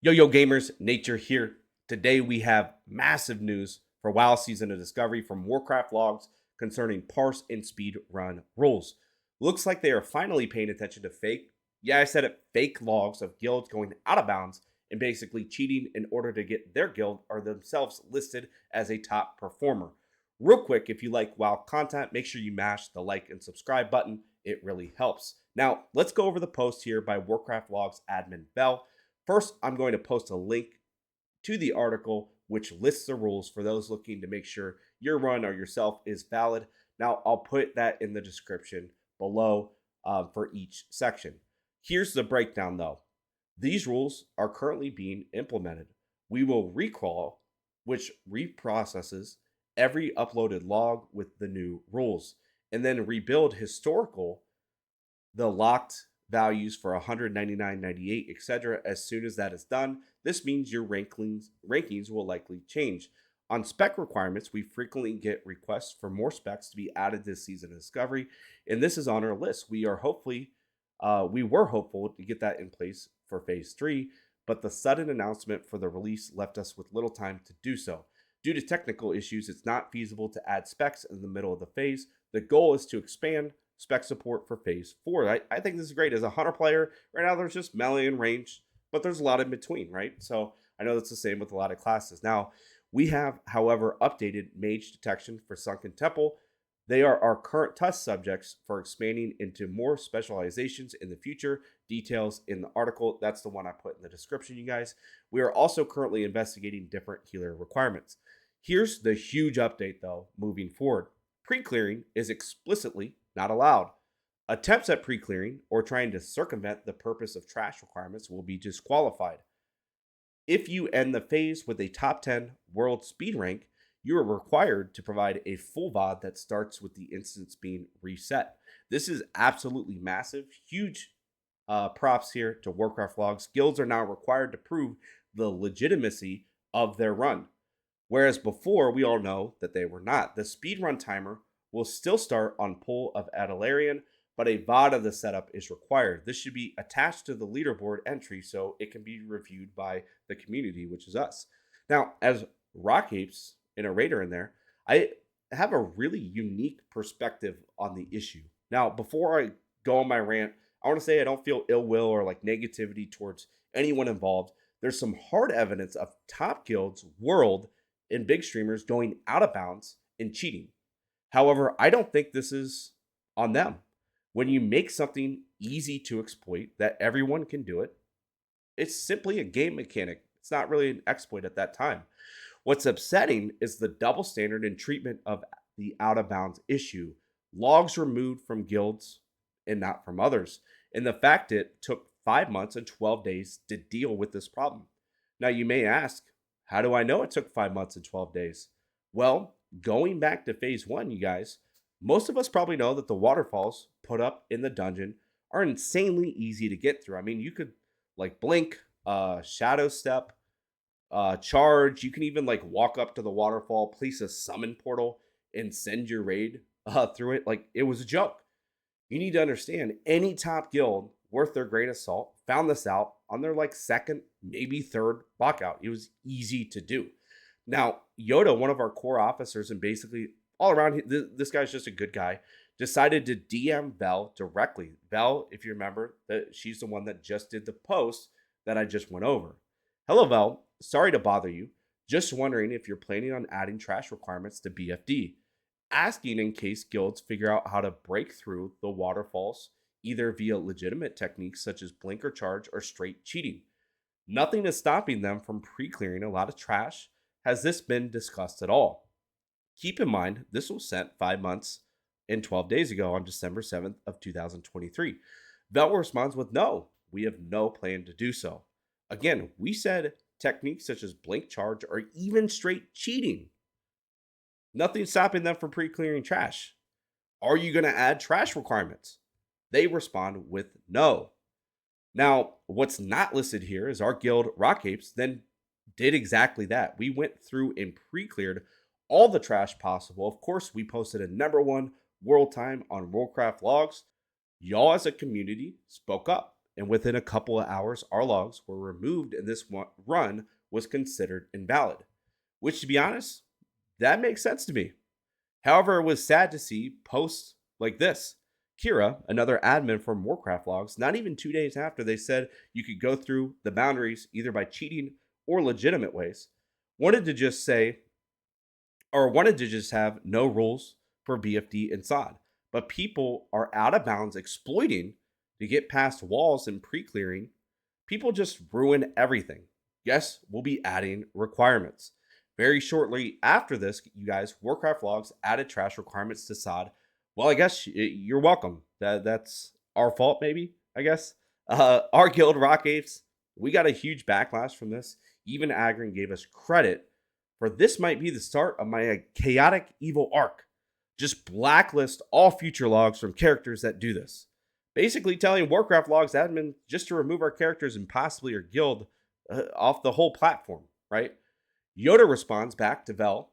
Yo gamers, Nature here. Today we have massive news for WoW Season of Discovery from Warcraftlogs concerning parse and speed run rules. Looks like they are finally paying attention to I said it, fake logs of guilds going out of bounds and basically cheating in order to get their guild or themselves listed as a top performer. Real quick, if you like WoW content, make sure you mash the like and subscribe button. It really helps. Now, let's go over the post here by Warcraftlogs admin Bell. First, I'm going to post a link to the article which lists the rules for those looking to make sure your run or yourself is valid. Now, I'll put that in the description below for each section. Here's the breakdown though. These rules are currently being implemented. We will recrawl, which reprocesses every uploaded log with the new rules, and then rebuild the locked values for 199.98, etc. As soon as that is done, this means your rankings will likely change. On spec requirements, we frequently get requests for more specs to be added this season of Discovery, and this is on our list. We were hopeful to get that in place for Phase 3, but the sudden announcement for the release left us with little time to do so. Due to technical issues, it's not feasible to add specs in the middle of the phase. The goal is to expand spec support for Phase 4. I think this is great. As a hunter player, right now there's just melee and range, but there's a lot in between, right? So I know that's the same with a lot of classes. Now, we have, however, updated Mage Detection for Sunken Temple. They are our current test subjects for expanding into more specializations in the future. Details in the article. That's the one I put in the description, you guys. We are also currently investigating different healer requirements. Here's the huge update, though, moving forward. Pre-clearing is explicitly not allowed. Attempts at pre-clearing or trying to circumvent the purpose of trash requirements will be disqualified. If you end the phase with a top 10 world speed rank, you are required to provide a full VOD that starts with the instance being reset. This is absolutely massive. Huge props here to Warcraftlogs. Guilds are now required to prove the legitimacy of their run, whereas before we all know that they were not. The speedrun timer will still start on pull of Adalarian, but a VOD of the setup is required. This should be attached to the leaderboard entry so it can be reviewed by the community, which is us. Now, as Rock Apes and a Raider in there, I have a really unique perspective on the issue. Now, before I go on my rant, I want to say I don't feel ill will or like negativity towards anyone involved. There's some hard evidence of top guilds, world, and big streamers going out of bounds and cheating. However, I don't think this is on them. When you make something easy to exploit that everyone can do it, it's simply a game mechanic. It's not really an exploit at that time. What's upsetting is the double standard and treatment of the out of bounds issue. Logs removed from guilds and not from others. And the fact it took 5 months and 12 days to deal with this problem. Now you may ask, how do I know it took 5 months and 12 days? Well, going back to Phase 1, you guys, most of us probably know that the waterfalls put up in the dungeon are insanely easy to get through. I mean, you could like blink, shadow step, charge. You can even like walk up to the waterfall, place a summon portal, and send your raid through it. Like it was a joke. You need to understand any top guild worth their great of salt found this out on their like second, maybe third lockout. It was easy to do. Now, Yoda, one of our core officers, and basically all around, this guy's just a good guy, decided to DM Vel directly. Vel, if you remember, that she's the one that just did the post that I just went over. Hello, Vel. Sorry to bother you. Just wondering if you're planning on adding trash requirements to BFD. Asking in case guilds figure out how to break through the waterfalls, either via legitimate techniques such as blink or charge or straight cheating. Nothing is stopping them from pre-clearing a lot of trash. Has this been discussed at all? Keep in mind, this was sent 5 months and 12 days ago on December 7th of 2023. Vel responds with no, we have no plan to do so. Again, we said techniques such as blink charge or even straight cheating. Nothing stopping them from pre-clearing trash. Are you going to add trash requirements? They respond with no. Now, what's not listed here is our guild, Rock Apes, then did exactly that. We went through and pre-cleared all the trash possible. Of course, we posted a #1 world time on Warcraftlogs. Y'all as a community spoke up and within a couple of hours, our logs were removed and this run was considered invalid. Which, to be honest, that makes sense to me. However, it was sad to see posts like this. Kira, another admin from Warcraftlogs, not even 2 days after they said you could go through the boundaries either by cheating or legitimate ways, wanted to just have no rules for BFD and SoD. But people are out of bounds exploiting to get past walls and pre-clearing. People just ruin everything. Yes, we'll be adding requirements. Very shortly after this, you guys, Warcraftlogs added trash requirements to SoD. Well, I guess you're welcome. That's our fault, maybe, I guess. Our guild, Rock Apes, we got a huge backlash from this. Even Agron gave us credit for this might be the start of my chaotic evil arc. Just blacklist all future logs from characters that do this. Basically telling Warcraftlogs admin just to remove our characters and possibly our guild off the whole platform, right? Yoda responds back to Vel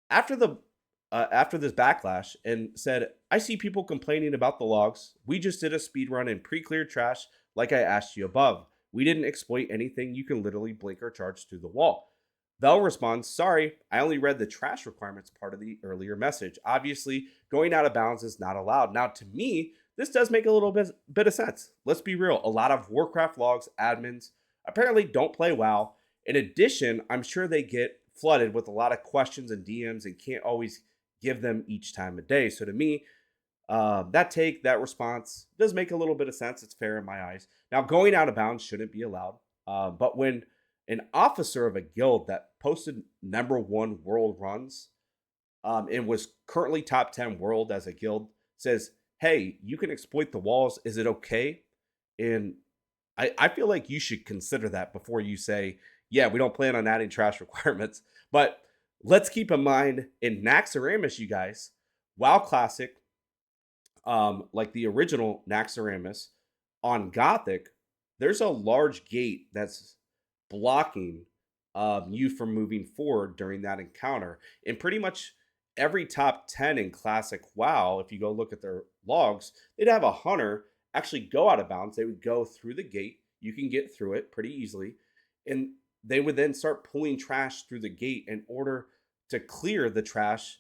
after this backlash and said, I see people complaining about the logs. We just did a speed run and pre-cleared trash like I asked you above. We didn't exploit anything. You can literally blink or charge through the wall. Vel responds, sorry, I only read the trash requirements part of the earlier message. Obviously, going out of bounds is not allowed. Now, to me, this does make a little bit of sense. Let's be real. A lot of Warcraftlogs admins apparently don't play WoW. In addition, I'm sure they get flooded with a lot of questions and DMs and can't always give them each time of day. So to me, that response does make a little bit of sense. It's fair in my eyes. Now, going out of bounds shouldn't be allowed. But when an officer of a guild that posted #1 world runs and was currently top 10 world as a guild says, hey, you can exploit the walls. Is it okay? And I feel like you should consider that before you say, yeah, we don't plan on adding trash requirements. But let's keep in mind in Naxxramas, you guys, WoW Classic, like the original Naxxramas on Gothic, there's a large gate that's blocking you from moving forward during that encounter. And pretty much every top 10 in Classic WoW, if you go look at their logs, they'd have a hunter actually go out of bounds. They would go through the gate. You can get through it pretty easily. And they would then start pulling trash through the gate in order to clear the trash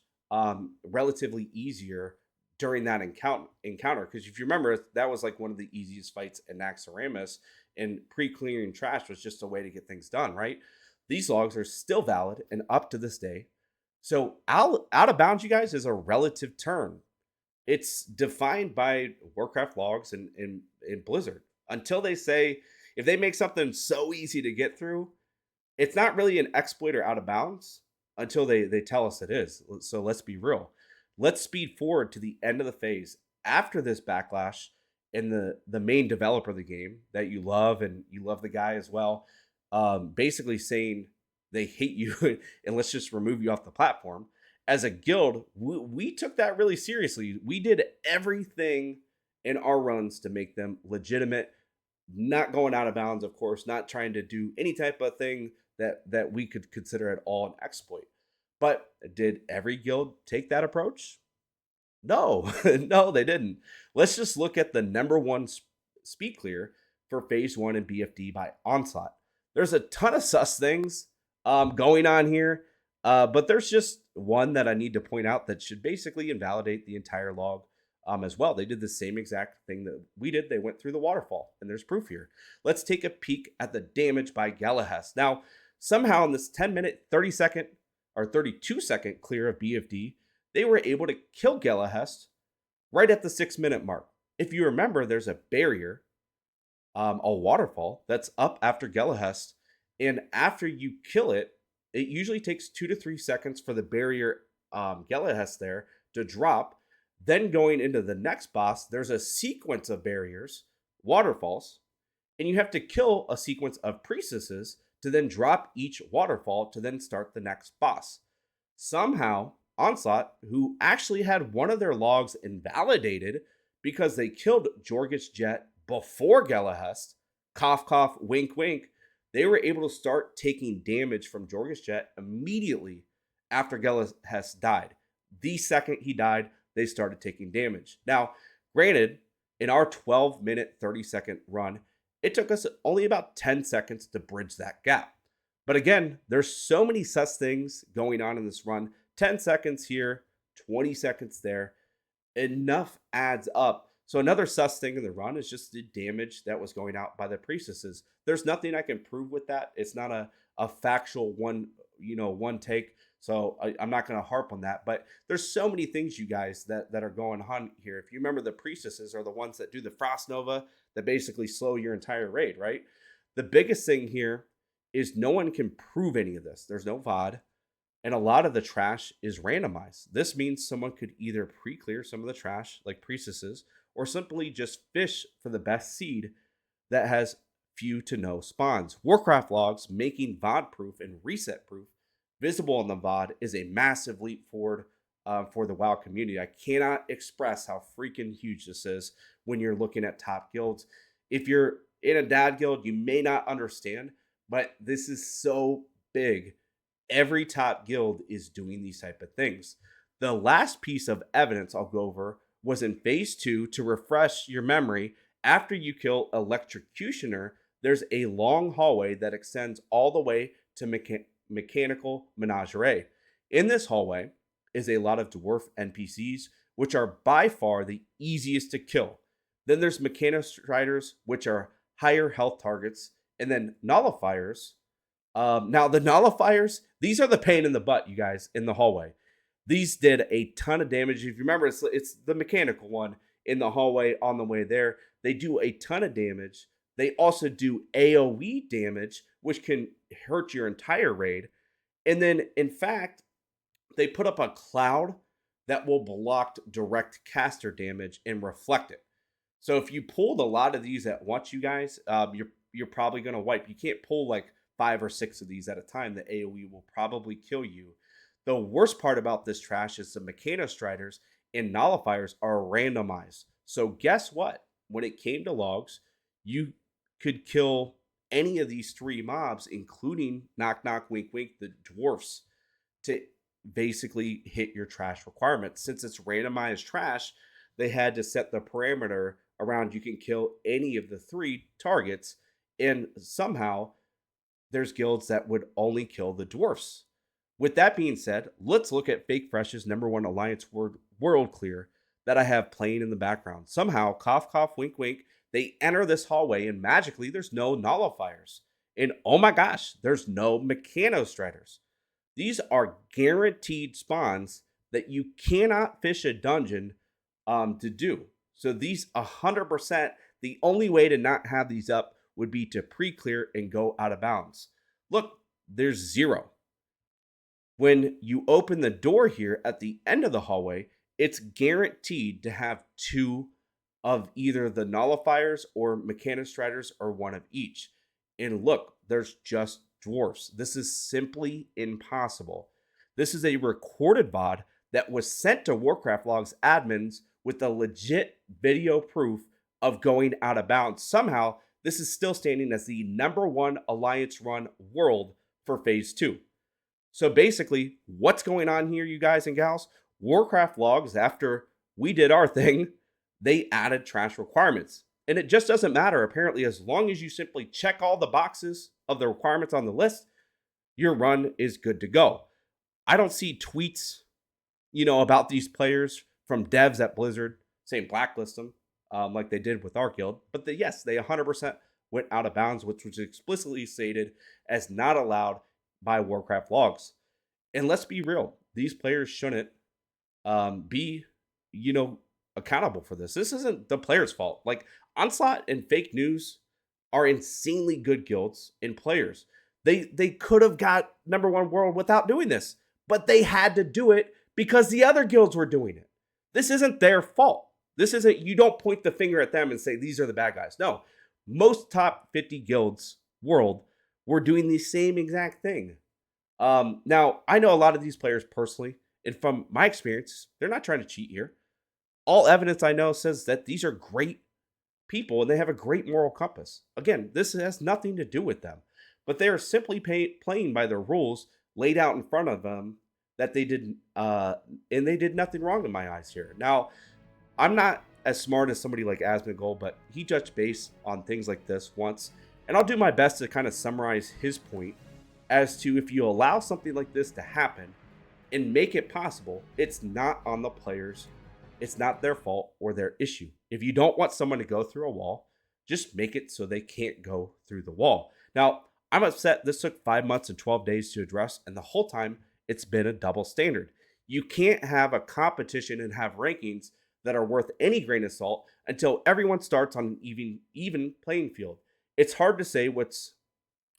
relatively easier during that encounter. Because if you remember, that was like one of the easiest fights in Naxxramas, and pre-clearing trash was just a way to get things done, right? These logs are still valid and up to this day. So out of bounds, you guys, is a relative term. It's defined by Warcraftlogs and Blizzard. Until they say, if they make something so easy to get through, it's not really an exploit or out of bounds until they tell us it is. So let's be real. Let's speed forward to the end of the phase. After this backlash, and the main developer of the game that you love, and you love the guy as well, basically saying they hate you and let's just remove you off the platform. As a guild, we took that really seriously. We did everything in our runs to make them legitimate, not going out of bounds, of course, not trying to do any type of thing that we could consider at all an exploit. But did every guild take that approach? No, no, they didn't. Let's just look at the #1 speed clear for Phase 1 and BFD by Onslaught. There's a ton of sus things going on here, but there's just one that I need to point out that should basically invalidate the entire log as well. They did the same exact thing that we did. They went through the waterfall, and there's proof here. Let's take a peek at the damage by Galahest. Now, somehow in this 10-minute, 30-second, or 32-second clear of BFD, they were able to kill Galahest right at the 6-minute mark. If you remember, there's a barrier, a waterfall, that's up after Galahest, and after you kill it, it usually takes 2 to 3 seconds for the barrier Galahest there to drop. Then going into the next boss, there's a sequence of barriers, waterfalls, and you have to kill a sequence of priestesses to then drop each waterfall to then start the next boss. Somehow, Onslaught, who actually had one of their logs invalidated because they killed Jorgis Jet before Galahest, cough, cough, wink, wink, they were able to start taking damage from Jorgis Jet immediately after Galahest died. The second he died, they started taking damage. Now, granted, In our 12-minute, 30-second run, it took us only about 10 seconds to bridge that gap. But again, there's so many sus things going on in this run. 10 seconds here, 20 seconds there. Enough adds up. So another sus thing in the run is just the damage that was going out by the priestesses. There's nothing I can prove with that. It's not a factual one take. So I'm not going to harp on that. But there's so many things, you guys, that are going on here. If you remember, the priestesses are the ones that do the Frost Nova that basically slow your entire raid, right? The biggest thing here is no one can prove any of this. There's no VOD. And a lot of the trash is randomized. This means someone could either pre-clear some of the trash, like priestesses, or simply just fish for the best seed that has few to no spawns. Warcraftlogs making VOD proof and reset proof visible on the VOD is a massive leap forward for the WoW community. I cannot express how freaking huge this is when you're looking at top guilds. If you're in a dad guild, you may not understand, but this is so big. Every top guild is doing these type of things. The last piece of evidence I'll go over was in phase 2. To refresh your memory, after you kill Electrocutioner, there's a long hallway that extends all the way to Mechanical Menagerie. In this hallway is a lot of dwarf NPCs, which are by far the easiest to kill. Then there's Mechanostriders, which are higher health targets, and then Nullifiers. Now the Nullifiers, these are the pain in the butt, you guys, in the hallway. These did a ton of damage. If you remember, it's the mechanical one in the hallway on the way there. They do a ton of damage. They also do AoE damage, which can hurt your entire raid. And then, in fact, they put up a cloud that will block direct caster damage and reflect it. So if you pulled a lot of these at once, you guys, you're probably going to wipe. You can't pull like 5 or 6 of these at a time. The AoE will probably kill you. The worst part about this trash is the Mechanostriders and Nullifiers are randomized. So guess what? When it came to logs, you could kill any of these 3 mobs, including Knock Knock Wink Wink, the dwarfs, to basically hit your trash requirements. Since it's randomized trash, they had to set the parameter around you can kill any of the 3 targets, and somehow there's guilds that would only kill the dwarfs. With that being said, let's look at Fake Fresh's #1 Alliance World Clear that I have playing in the background. Somehow, cough, cough, wink, wink, they enter this hallway and magically there's no Nullifiers. And oh my gosh, there's no Mechanostriders. These are guaranteed spawns that you cannot fish a dungeon to do. So these 100%, the only way to not have these up would be to pre-clear and go out of bounds. Look, there's 0. When you open the door here at the end of the hallway, it's guaranteed to have 2 of either the Nullifiers or Mechanostriders or 1 of each. And look, there's just dwarfs. This is simply impossible. This is a recorded VOD that was sent to Warcraftlogs admins with a legit video proof of going out of bounds. Somehow, this is still standing as the #1 Alliance run world for phase 2. So basically, what's going on here, you guys and gals? Warcraftlogs, after we did our thing, they added trash requirements. And it just doesn't matter, apparently, as long as you simply check all the boxes of the requirements on the list, your run is good to go. I don't see tweets, about these players from devs at Blizzard saying blacklist them like they did with our guild. But yes, they 100% went out of bounds, which was explicitly stated as not allowed by Warcraftlogs. And let's be real, these players shouldn't be, accountable for this. This isn't the players' fault. Like, Onslaught and Fake News are insanely good guilds and players. They could have got #1 world without doing this, but they had to do it because the other guilds were doing it. This isn't their fault. This isn't, you don't point the finger at them and say, these are the bad guys. No, most top 50 guilds world were doing the same exact thing. Now, I know a lot of these players personally, and from my experience, they're not trying to cheat here. All evidence I know says that these are great people and they have a great moral compass. Again, this has nothing to do with them, but they are simply playing by the rules laid out in front of them that they didn't, and they did nothing wrong in my eyes here. Now, I'm not as smart as somebody like Asmongold, but he touched base on things like this once. And I'll do my best to kind of summarize his point as to if you allow something like this to happen and make it possible, it's not on the players. It's not their fault or their issue. If you don't want someone to go through a wall, just make it so they can't go through the wall. Now, I'm upset this took 5 months and 12 days to address, and the whole time it's been a double standard. You can't have a competition and have rankings that are worth any grain of salt until everyone starts on an even playing field. It's hard to say what's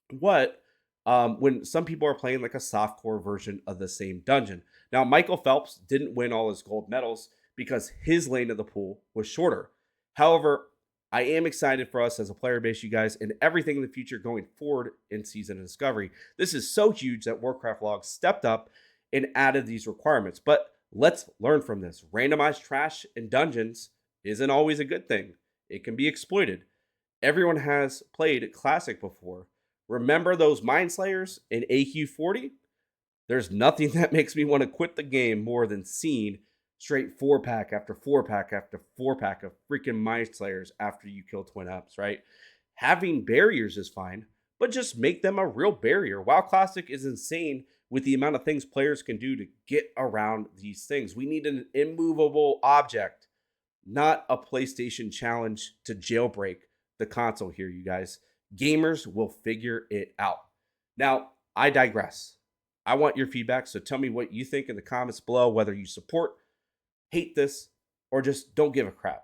what when some people are playing like a softcore version of the same dungeon. Now, Michael Phelps didn't win all his gold medals because his lane of the pool was shorter. However, I am excited for us as a player base, you guys, and everything in the future going forward in Season of Discovery. This is so huge that Warcraftlogs stepped up and added these requirements. But let's learn from this. Randomized trash in dungeons isn't always a good thing. It can be exploited. Everyone has played Classic before. Remember those Mind Slayers in AQ40? There's nothing that makes me want to quit the game more than seeing straight 4-pack after 4-pack after 4-pack of freaking Mind Slayers after you kill Twin Ups, right? Having barriers is fine, but just make them a real barrier. WoW Classic is insane with the amount of things players can do to get around these things. We need an immovable object, not a PlayStation challenge to jailbreak the console here, you guys. Gamers will figure it out. Now, I digress. I want your feedback, so tell me what you think in the comments below, whether you support, hate this, or just don't give a crap.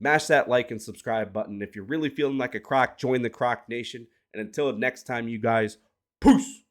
Mash that like and subscribe button. If you're really feeling like a croc, join the Croc Nation. And until next time, you guys, peace!